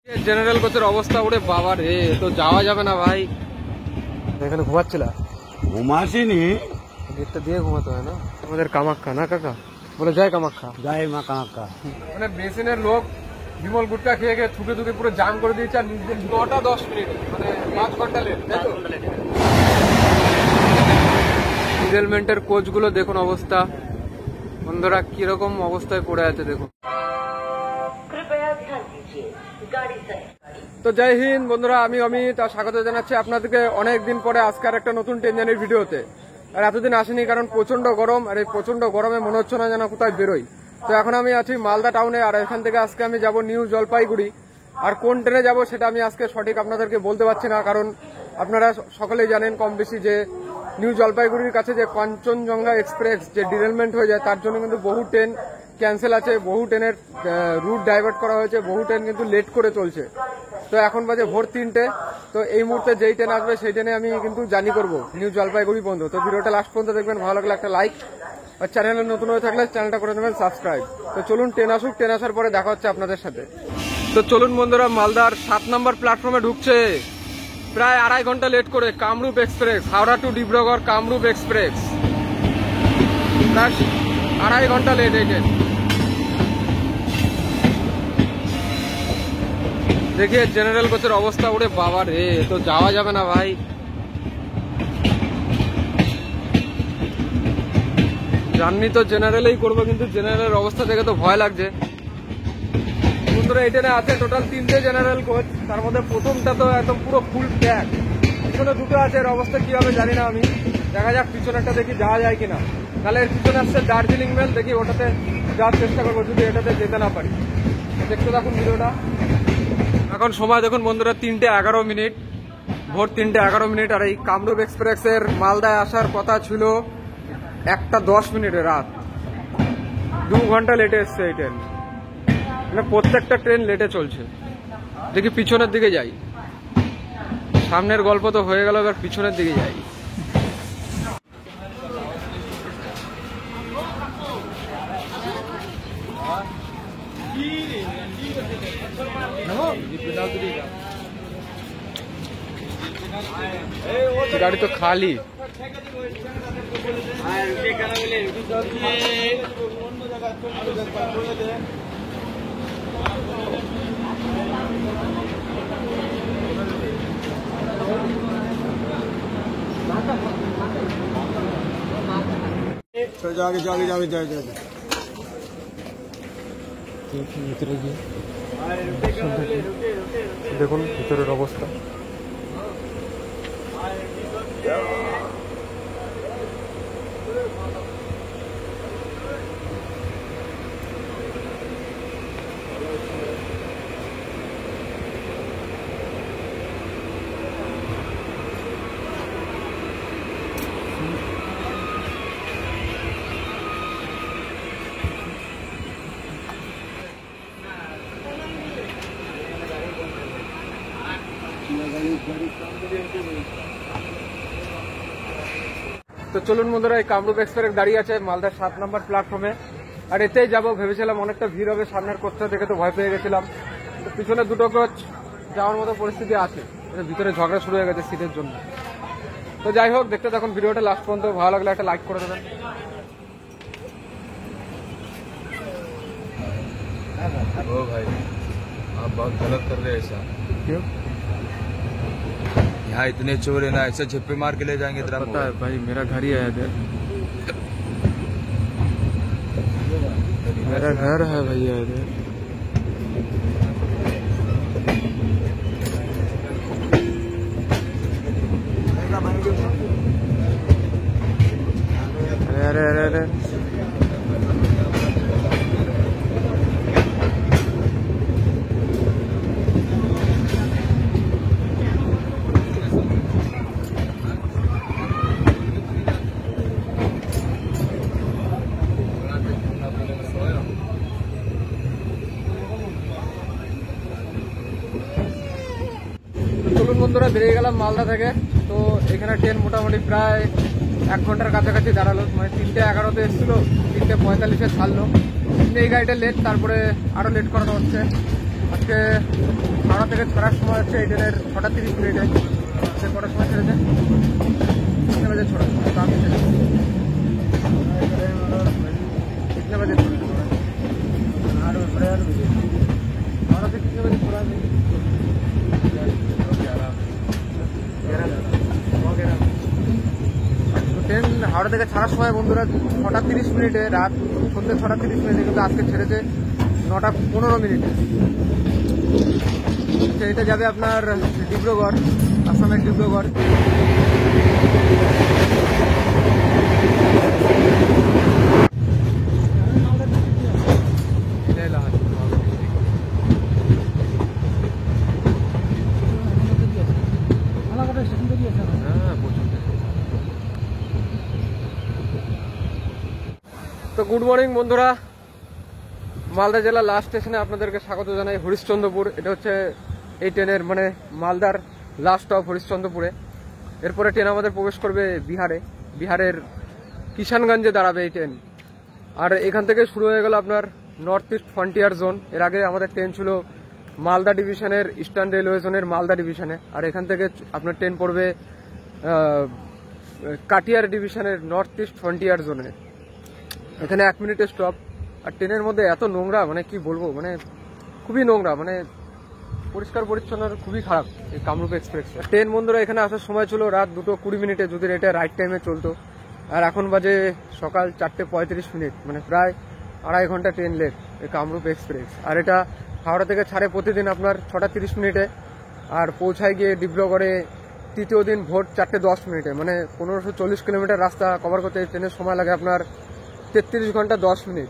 General কোচের অবস্থা ওরে বাবা রে, তো যাওয়া যাবে না ভাই। এখানে ঘুমাচ্ছিলা? ঘুমাসিনি, গেটটা দিয়ে ঘুমাতে হয় না? আমাদের কামাখ্যা না কাকা, বলে যায় কামাখ্যা, যাই মা কামাখ্যা। মানে বেসিনের লোক বিমল গুটকা খেয়ে খেয়ে থুকে থুকে পুরো জাম করে দিয়েছে। আর 9টা 10 মিনিট, মানে 5 ঘন্টা লেট। ডিজেলমেন্টের কোচগুলো দেখুন অবস্থা, বন্ধুরা কিরকম অবস্থায় পড়ে আছে দেখুন। তো জয় হিন্দ বন্ধুরা, আমি অমিত আর স্বাগত জানাচ্ছি আপনাদেরকে অনেক দিন পরে আজকের একটা নতুন টেনজানির ভিডিওতে। আর এতদিন আসেনি কারণ প্রচন্ড গরম, আর এই প্রচন্ড গরমে মনে হচ্ছে না যেন কোথায় বেরোই। তো এখন আমি আছি মালদা টাউনে, আর এখান থেকে আজকে আমি যাব নিউ জলপাইগুড়ি। আর কোন ট্রেনে যাব সেটা আমি আজকে সঠিক আপনাদেরকে বলতে পারছি না, কারণ আপনারা সকলেই জানেন কম বেশি যে নিউ জলপাইগুড়ির কাছে যে কাঞ্চনজঙ্ঘা এক্সপ্রেস যে ডিরেলমেন্ট হয়ে যায়, তার জন্য কিন্তু বহু ট্রেন ক্যান্সেল আছে, বহু ট্রেনের রুট ডাইভার্ট করা হয়েছে, বহু ট্রেন কিন্তু লেট করে চলছে। তো এখন বাজে ভোর 3টে। তো এই মুহূর্তে যেই ট্রেন আসবে সেই ট্রেনে আমি কিন্তু জার্নি করবো নিউ জলপাইগুড়ি পর্যন্ত। তো ভিডিওটা লাস্ট পর্যন্ত দেখবেন, ভালো লাগলে একটা লাইক, আর চ্যানেলে নতুন হয়ে থাকলে চ্যানেলটা করে দেবেন সাবস্ক্রাইব। তো চলুন ট্রেন আসুক, ট্রেন আসার পরে দেখা হচ্ছে আপনাদের সাথে। তো চলুন বন্ধুরা, মালদার 7 নম্বর প্ল্যাটফর্মে ঢুকছে প্রায় 2.5 ঘন্টা লেট করে Kamrup express, Howrah to Dibrugarh Kamrup express. প্রায় 2.5 ঘন্টা লেট এই ট্রেন। দেখিয়ে জেনারেল কোচের অবস্থা ওরে বাবা রে, তো যাওয়া যাবে না ভাই। জার্নি তো জেনারেলেই করবো, কিন্তু জেনারেলের অবস্থা দেখে তো ভয় লাগছে। বন্ধুরা এই ট্রেনে আছে টোটাল 3টে জেনারেল কোচ, তার মধ্যে প্রথমটা তো একদম পুরো ফুল প্যাক, পিছনে 2টো আছে। এর অবস্থা কি হবে জানি না আমি, দেখা যাক পিছনেরটা দেখি যাওয়া যায় কিনা। তাহলে এর পিছনে আসছে দার্জিলিং মেল, দেখি ওটাতে যাওয়ার চেষ্টা করবো যদি এটাতে যেতে না পারি। দেখতে থাকুন ভিডিওটা। এখন সময় দেখুন বন্ধুরা 3:11, ভোর 3:11। আর এই কামরূপ এক্সপ্রেসের মালদায় আসার কথা ছিল 1:10 রাত। 2 ঘন্টা লেটে এসছে এই ট্রেন, মানে প্রত্যেকটা ট্রেন লেটে চলছে। দেখি পিছনের দিকে যাই, সামনের গল্প তো হয়ে গেল, এবার পিছনের দিকে যাই। গাড়ি তো খালি। ভিতরে গিয়ে দেখুন ভিতরের অবস্থা। তো চলুন বন্ধুরা, এই কামরূপ এক্সপ্রেস দাঁড়িয়ে আছে মালদার 7 নম্বর প্ল্যাটফর্মে। আর এতেই যাবো ভেবেছিলাম, অনেকটা ভিড় হবে, সামনের কোচটা দেখে তো ভয় পেয়ে গেছিলাম। তো পিছনে 2টো কোচ যাওয়ার মতো পরিস্থিতি আছে, ভিতরে ঝগড়া শুরু হয়ে গেছে সিটের জন্য। তো যাই হোক, দেখতে থাকুন ভিডিওটা লাস্ট পর্যন্ত, ভালো লাগলে একটা লাইক করে দেবেন। ओ भाई आप बहुत गलत कर रहे हैं ऐसा। क्यों? यहाँ इतने चोर है ना, ऐसे झप्पे मार के ले जाएंगे इतना। पता है भाई, मेरा घर ही है, मेरा घर है भैया इधर। अरे अरे अरे চলুন বন্ধুরা, বেরিয়ে গেলাম মালদা থেকে। তো এখানে ট্রেন মোটামুটি প্রায় 1 ঘন্টার কাছাকাছি দাঁড়ালো, মানে 3:11 এসেছিল, 3:45 ছাড়লো। কিন্তু এই গাড়িটা লেট, তারপরে আরো লেট করানো হচ্ছে। আজকে হাওড়া থেকে ছাড়ার সময় হচ্ছে এই ট্রেনের 6:30 সে কটার সময় ছেড়েছে? 3 বাজে ছোড়া, আমি ছেড়েছি 3 বাজে ছোড়া। हावड़ा से कितने बजे छोड़ा? তো ট্রেন হাওড়া থেকে ছাড়ার সময় বন্ধুরা 6:30 রাত সন্ধ্যে 6:30 কিন্তু আজকে ছেড়েছে 9:15। এটা যাবে আপনার ডিব্রুগড়, আসামের ডিব্রুগড়। তো গুড মর্নিং বন্ধুরা, মালদা জেলার লাস্ট স্টেশনে আপনাদেরকে স্বাগত জানাই, হরিশ্চন্দ্রপুর। এটা হচ্ছে এই ট্রেনের মানে মালদার লাস্ট স্টপ হরিশ্চন্দ্রপুরে। এরপরে ট্রেন আমাদের প্রবেশ করবে বিহারের কিষানগঞ্জে দাঁড়াবে এই ট্রেন। আর এখান থেকে শুরু হয়ে গেল আপনার নর্থ ইস্ট ফ্রন্টিয়ার জোন। এর আগে আমাদের ট্রেন ছিল মালদা ডিভিশনের, ইস্টার্ন রেলওয়ে জোনের মালদা ডিভিশনে। আর এখান থেকে আপনার ট্রেন পড়বে কাটিয়ার ডিভিশনের নর্থ ইস্ট ফ্রন্টিয়ার জোনে। এখানে 1 মিনিটের স্টপ। আর ট্রেনের মধ্যে এত নোংরা, মানে কি বলবো, মানে খুবই নোংরা, মানে পরিষ্কার পরিচ্ছন্ন খুবই খারাপ এই কামরূপ এক্সপ্রেস। ট্রেন বন্ধুরা এখানে আসার সময় ছিল রাত 2:20 যদি এটা রাইট টাইমে চলতো। আর এখন বাজে সকাল 4:35, মানে প্রায় 2.5 ঘন্টা ট্রেন লেট এই কামরূপ এক্সপ্রেস। আর এটা হাওড়া থেকে ছাড়ে প্রতিদিন আপনার 6:30 আর পৌঁছায় গিয়ে ডিব্রুগড়ে তৃতীয় দিন ভোর 4:10। মানে 1540 কিলোমিটার রাস্তা কভার করতে এই ট্রেনের সময় লাগে আপনার 33 ঘন্টা 10 মিনিট।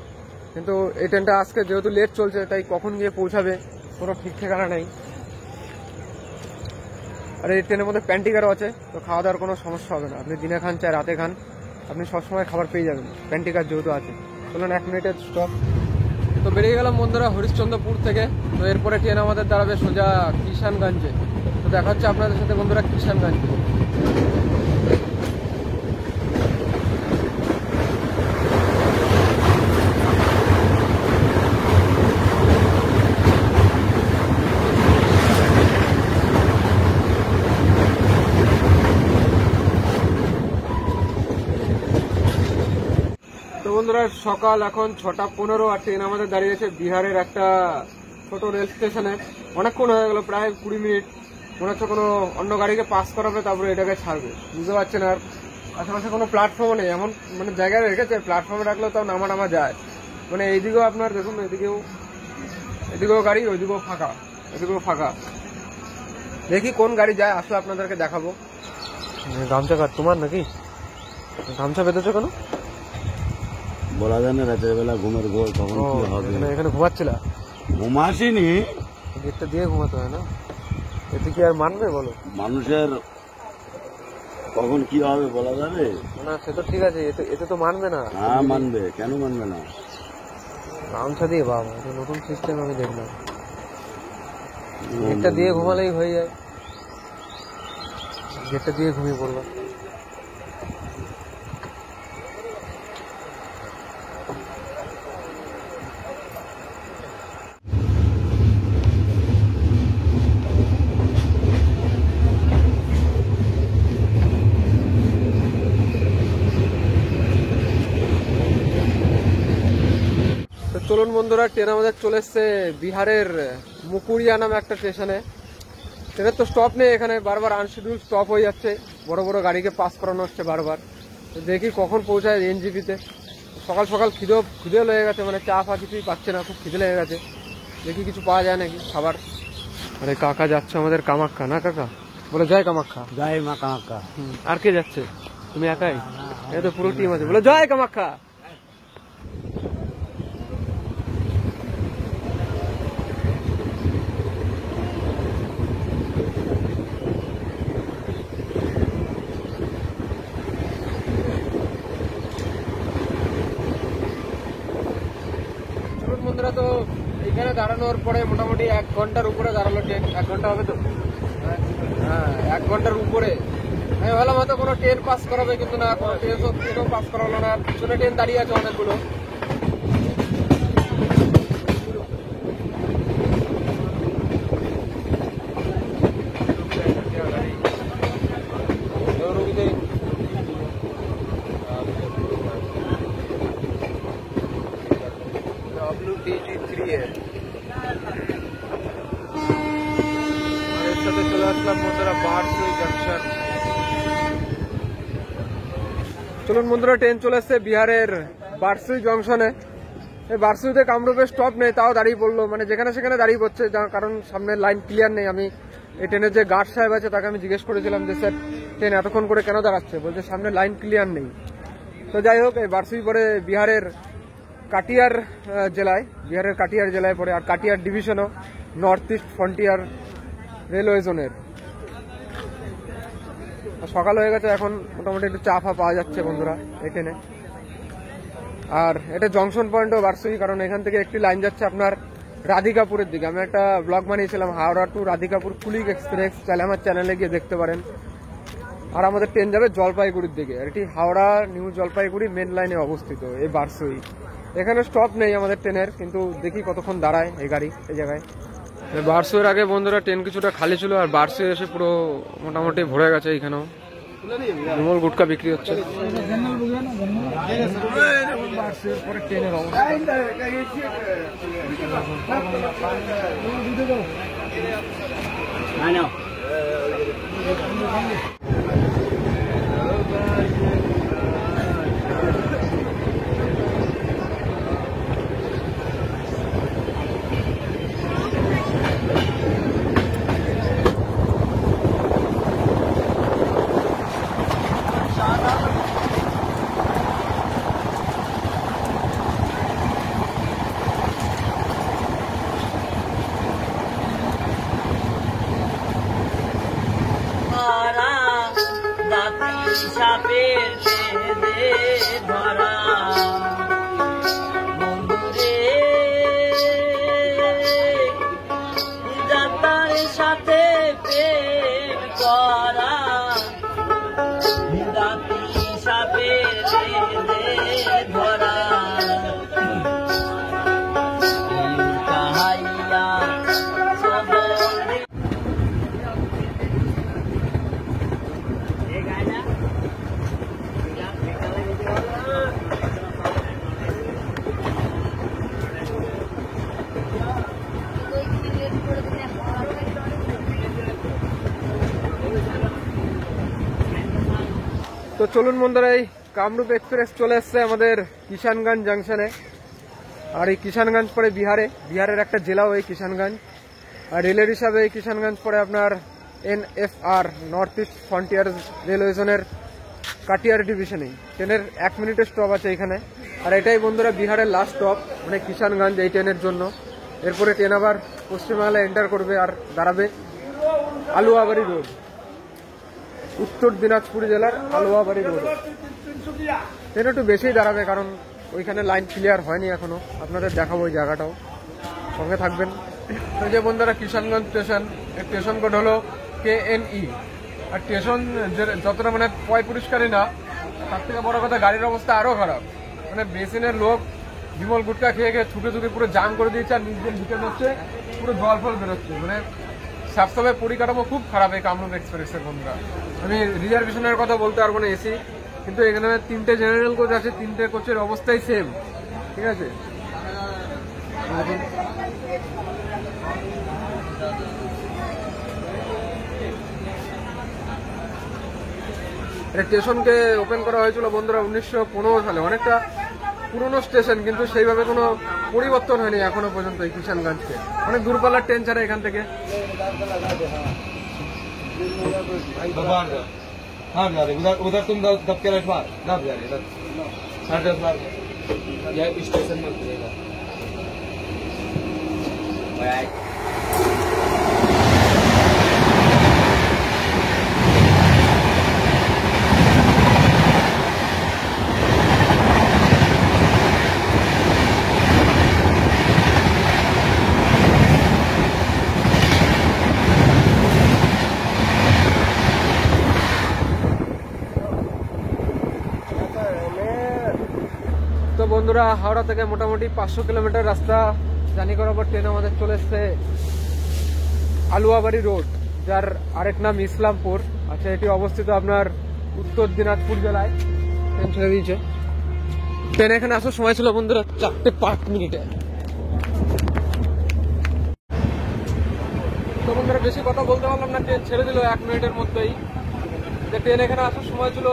কিন্তু এই ট্রেনটা আজকে যেহেতু লেট চলছে, তাই কখন গিয়ে পৌঁছাবে কোনো ঠিক ঠিকানা নেই। আর এই ট্রেনের মধ্যে প্যান্টিকারও আছে, তো খাওয়া দাওয়ার কোনো সমস্যা হবে না। আপনি দিনে খান চাই রাতে খান, আপনি সবসময় খাবার পেয়ে যাবেন, প্যান্টিকার যেহেতু আছে। চলুন 1 মিনিটের স্টপ। তো বেরিয়ে গেলাম বন্ধুরা হরিশ্চন্দ্রপুর থেকে। তো এরপরে ট্রেন আমাদের দাঁড়াবে সোজা কিষানগঞ্জে। তো দেখা হচ্ছে আপনাদের সাথে বন্ধুরা কিষানগঞ্জে। তো বন্ধুরা সকাল এখন 6:15 আর ট্রেন আমাদের দাঁড়িয়েছে বিহারের একটা ছোট রেল স্টেশনে। অনেকক্ষণ হয়ে গেল, প্রায় 20 মিনিট। মনে হচ্ছে কোনো অন্য গাড়িকে পাস করাবে, তারপরে এটাকে ছাড়বে, বুঝতে পারছেন। আর আশেপাশে কোনো প্ল্যাটফর্মও নেই, এমন মানে জায়গায় রেখেছে প্ল্যাটফর্মে রাখলেও তাও নামা যায়। মানে এইদিকেও আপনার দেখুন, এদিকেও গাড়ি, ওইদিকেও ফাঁকা। দেখি কোন গাড়ি যায়, আসলে আপনাদেরকে দেখাবো। গামছা কাট তোমার নাকি? গামছা বেঁধেছো কেন? বলা যায় না, রাতের বেলা ঘুমের ঘোর কখন কি হবে। এখানে ঘুমাচ্ছিল? ঘুমাসিনি, গেটটা দিয়ে ঘুমাতে হয় না, এতে কি আর মানবে বলো? মানুষের কখন কি হবে বলা যাবে না, সে তো ঠিক আছে, এতে তো মানবে না। হ্যাঁ মানবে, কেন মানবে না? গামছা দিয়ে বাবা, এটা নতুন সিস্টেম আমি দেখলাম। গেটটা দিয়ে ঘুমালেই হয়ে যায়, গেটটা দিয়ে ঘুমিয়ে পড়লো। চলুন বন্ধুরা, ট্রেন আমাদের চলে এসছে বিহারের মুকুরিয়া নামে একটা স্টেশনে। ট্রেনের তো স্টপ নেই এখানে, বারবার আনশিডিউল স্টপ হয়ে যাচ্ছে, বড় বড় গাড়িকে পাস করানো হচ্ছে বারবার। তো দেখি কখন পৌঁছায় এনজিপিতে। সকাল সকাল খিদে লেগে গেছে, মানে চা ফা কিছুই পাচ্ছে না, খুব খিদে লেগে গেছে। দেখি কিছু পাওয়া যায় নাকি খাবার। আরে কাকা যাচ্ছে আমাদের কামাখ্যা, না কাকা? বলে জয় কামাখ্যা। জয় মা কামাখ্যা। আর কে যাচ্ছে? তুমি একাই? এটা তো পুরো টিম আছে, বলে জয় কামাখ্যা। বন্ধুরা তো এখানে দাঁড়ানোর পরে মোটামুটি 1 ঘন্টার উপরে দাঁড়ালো ট্রেন। 1 ঘন্টা হবে তো? হ্যাঁ, 1 ঘন্টার উপরে। আমি ভাবলাম হয়তো কোনো ট্রেন পাস করাবে, কিন্তু না, কোনো ট্রেনও পাস করালো না। পিছনে ট্রেন দাঁড়িয়ে আছে অনেকগুলো। সাথে চলে আসলাম বন্ধুরা বারসুই জাংশন। চলুন বন্ধুরা, ট্রেন চলে এসছে বিহারের বারসুই জংশনে। এই বারসুইতে কামরূপের স্টপ নেই, তাও দাঁড়িয়ে পড়লো, মানে যেখানে সেখানে দাঁড়িয়ে পড়ছে, কারণ সামনে লাইন ক্লিয়ার নেই। আমি এই ট্রেনের যে গার্ড সাহেব আছে তাকে আমি জিজ্ঞেস করেছিলাম যে স্যার ট্রেন এতক্ষণ করে কেন দাঁড়াচ্ছে, বলছে সামনে লাইন ক্লিয়ার নেই। তো যাই হোক, এই বারসুই পরে বিহারের কাটিয়ার জেলায় পড়ে, আর কাটিয়ার ডিভিশনও নর্থ ইস্ট ফ্রন্টিয়ার রেলওয়ে জোনের। সকাল হয়ে গেছে, এখন মোটামুটি একটু চা ফা পাওয়া যাচ্ছে বন্ধুরা এই ট্রেনে। আর এটা জংশন পয়েন্টও বারসুই, কারণ এখান থেকে একটি লাইন যাচ্ছে আপনার রাধিকাপুরের দিকে। আমি একটা ব্লগ বানিয়েছিলাম হাওড়া টু রাধিকাপুর কুলিক এক্সপ্রেস, চাইলে আমার চ্যানেলে গিয়ে দেখতে পারেন। আর আমাদের ট্রেন যাবে জলপাইগুড়ির দিকে। এটি হাওড়া নিউ জলপাইগুড়ি মেন লাইনে অবস্থিত এই বারসুই। এখানে স্টপ নেই আমাদের ট্রেনের, কিন্তু দেখি কতক্ষণ দাঁড়ায় এই গাড়ি এই জায়গায়। বারসুইয়ের আগে বন্ধুরা ট্রেন কিছুটা খালি ছিল, আর বারসুই এসে পুরো মোটামুটি ভরে গেছে। এখানেও বিমল গুটকা বিক্রি হচ্ছে। পরে ট্রেনের অবস্থা সাপের দে ধরা বন্ধুরে যাতার সাথে প্রেম করা রাতি সাপের দে ধরা কাহাইয়া তো চলুন বন্ধুরা, এই কামরূপ এক্সপ্রেস চলে এসছে আমাদের কিষানগঞ্জ জাংশনে। আর এই কিষানগঞ্জ পরে বিহারের একটা জেলাও এই কিষানগঞ্জ। আর রেলের হিসাবে এই কিষানগঞ্জ পরে আপনার NFR north east frontier railway জোনের কাটিয়ার ডিভিশনে। ট্রেনের 1 মিনিটের স্টপ আছে এখানে। আর এটাই বন্ধুরা বিহারের লাস্ট স্টপ, মানে কিষানগঞ্জ এই ট্রেনের জন্য। এরপরে ট্রেন আবার পশ্চিমবাংলায় এন্টার করবে আর দাঁড়াবে আলুয়াবাড়ি রোড, উত্তর দিনাজপুর জেলার আলুয়াবাড়ি রোড। ট্রেন একটু বেশিই দাঁড়াবে, কারণ ওইখানে লাইন ক্লিয়ার হয়নি এখনো। আপনাদের দেখাবো ওই জায়গাটাও, সঙ্গে থাকবেন। এই যে বন্ধুরা কিষানগঞ্জ স্টেশন, এর স্টেশন কোড হলো KNE। আর স্টেশন যতটা মানে পয় পরিষ্কারই না, তার থেকে বড় কথা গাড়ির অবস্থা আরো খারাপ। মানে বেসিনের লোক বিমল গুটকা খেয়ে ছুটে পুরো জাম করে দিয়েছে, আর নিজের ভিতরে হচ্ছে পুরো জল ফল বেরোচ্ছে। মানে সবসময় পরিকাঠামো খুব খারাপ এই কামরূপ এক্সপ্রেসের বন্ধুরা। আমি রিজার্ভেশনের কথা বলতে পারবো না এসি, কিন্তু এখানে 3টে জেনারেল কোচ আছে, 3টে কোচের অবস্থাই সেম, ঠিক আছে। স্টেশনকে ওপেন করা হয়েছিল বন্ধুরা 1915 সালে। অনেকটা পুরনো স্টেশন, কিন্তু সেইভাবে কোনো পরিবর্তন হয়নি এখনো পর্যন্ত এই কিষানগঞ্জকে। অনেক দূরপাল্লার ট্রেন ছাড়া এখান থেকে। उधर तुम दब के रखवा दब जा रहे 10:30 बार यह स्टेशन में खुलेगा। তো বন্ধুরা, হাওড়া থেকে মোটামুটি 500 কিলোমিটার রাস্তা জার্নি করার পর ট্রেন আমাদের চলে এসছে আলুয়াবাড়ি রোড, যার আরেক নাম ইসলামপুর। আচ্ছা, এটি অবস্থিত আপনার উত্তর দিনাজপুর জেলায়। ট্রেন ছেড়ে দিয়েছে। ট্রেন এখানে আসার সময় ছিল বন্ধুরা 4:05। তো বন্ধুরা বেশি কথা বলতে পারলাম না, ট্রেন ছেড়ে দিল 1 মিনিটের মধ্যেই। যে ট্রেন এখানে আসার সময় ছিল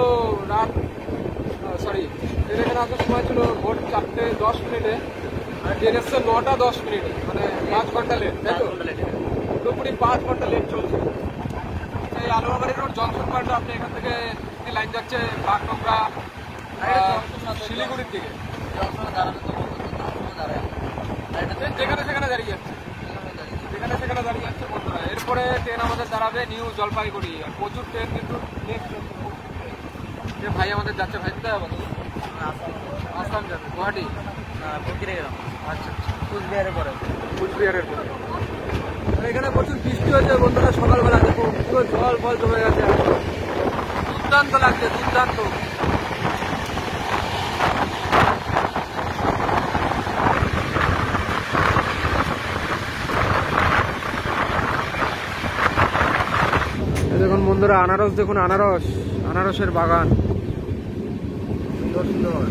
ট্রেন এখানে আসার সময় ছিল ভোর 4:10 আর ট্রেন এসছে 9:10, মানে 5 ঘন্টা লেট, তাই তো? পুরোপুরি 5 ঘন্টা লেট চলছে। এই আলোয়াবাড়ি রোড জংশন পয়েন্ট, আপনি এখান থেকে লাইন যাচ্ছে বাগডোগরা শিলিগুড়ির দিকে, যেখানে সেখানে দাঁড়িয়ে যাচ্ছে বন্ধুরা। এরপরে ট্রেন আমাদের দাঁড়াবে নিউ জলপাইগুড়ি। আর প্রচুর ট্রেন কিন্তু যে ভাই আমাদের যাচ্ছে, ভাই কোথায় যাবো? আসাম যাবে, গুয়াহাটি, আচ্ছা, কুচবিহারের পরে। এখানে প্রচুর বৃষ্টি হয়েছে বন্ধুরা, সকালবেলা দেখো পুরো জল ফল জমে গেছে, দুর্দান্ত লাগছে, দুর্দান্ত। দেখুন বন্ধুরা আনারস, দেখুন আনারসের বাগান, সুন্দর সুন্দর।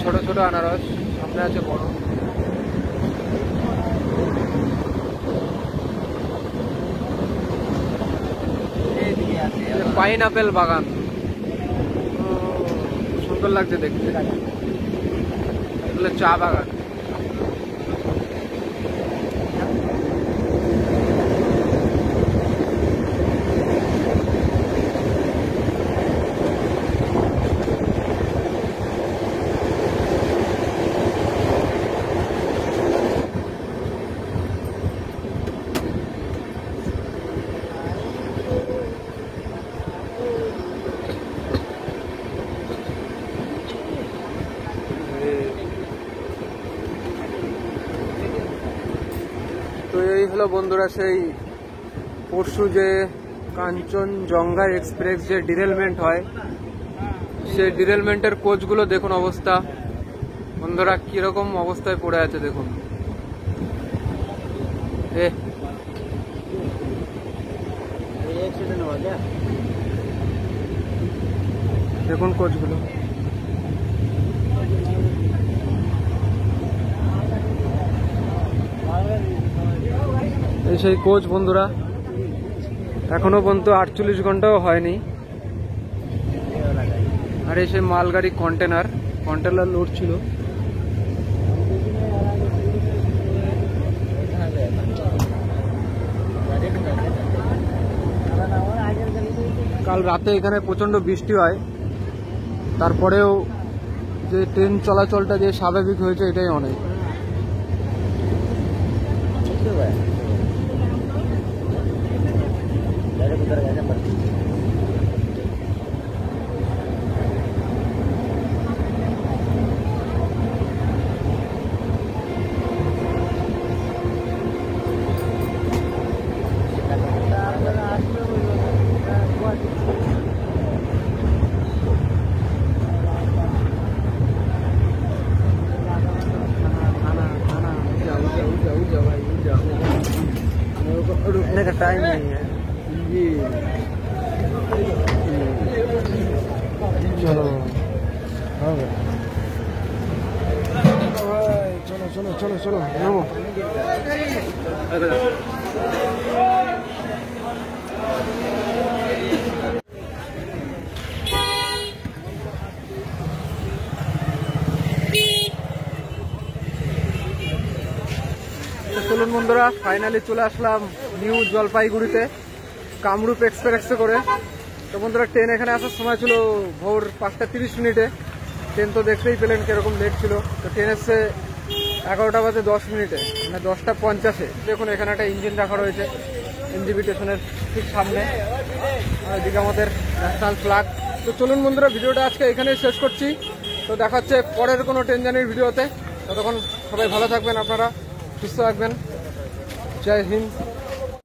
ছোট ছোট আনারস, সামনে আছে বড়। পাইনঅ্যাপেল বাগান, সুন্দর লাগছে দেখতে। এগুলো চা বাগান। তো এই হলো বন্ধুরা সেই পরশু যে কাঞ্চনজঙ্ঘা এক্সপ্রেস যে ডিরেলমেন্ট হয়, সেই ডিরেলমেন্টের কোচগুলো দেখুন অবস্থা বন্ধুরা, কিরকম অবস্থায় পড়ে আছে দেখুন। দেখুন কোচগুলো। এই সেই কোচ বন্ধুরা, এখনো পর্যন্ত 48 ঘন্টাও হয়নি। আর এই সেই মালগাড়ি কন্টেনার লোড ছিল। কাল রাতে এখানে প্রচন্ড বৃষ্টি হয়, তারপরেও যে ট্রেন চলাচলটা যে স্বাভাবিক হয়েছে এটাই অনেক। रुकने का टाइम नहीं है जी। चलो चलो चलो चलो चलो नामो। চলুন বন্ধুরা, ফাইনালি চলে আসলাম নিউ জলপাইগুড়িতে কামরূপ এক্সপ্রেসে করে। তো বন্ধুরা ট্রেন এখানে আসার সময় ছিল ভোর 5:30। ট্রেন তো দেখতেই পেলেন কিরকম লেট ছিল। তো ট্রেন এসছে 11:10, মানে 10:50। দেখুন এখানে একটা ইঞ্জিন রাখা রয়েছে এনজিবি স্টেশনের ঠিক সামনে, আর এদিকে আমাদের ন্যাশনাল ফ্ল্যাগ। তো চলুন বন্ধুরা, ভিডিওটা আজকে এখানেই শেষ করছি। তো দেখা হচ্ছে পরের কোনো ট্রেন জার্নির ভিডিওতে। ততক্ষণ সবাই ভালো থাকবেন, আপনারা সুস্থ থাকবেন। জয় হিন্দ।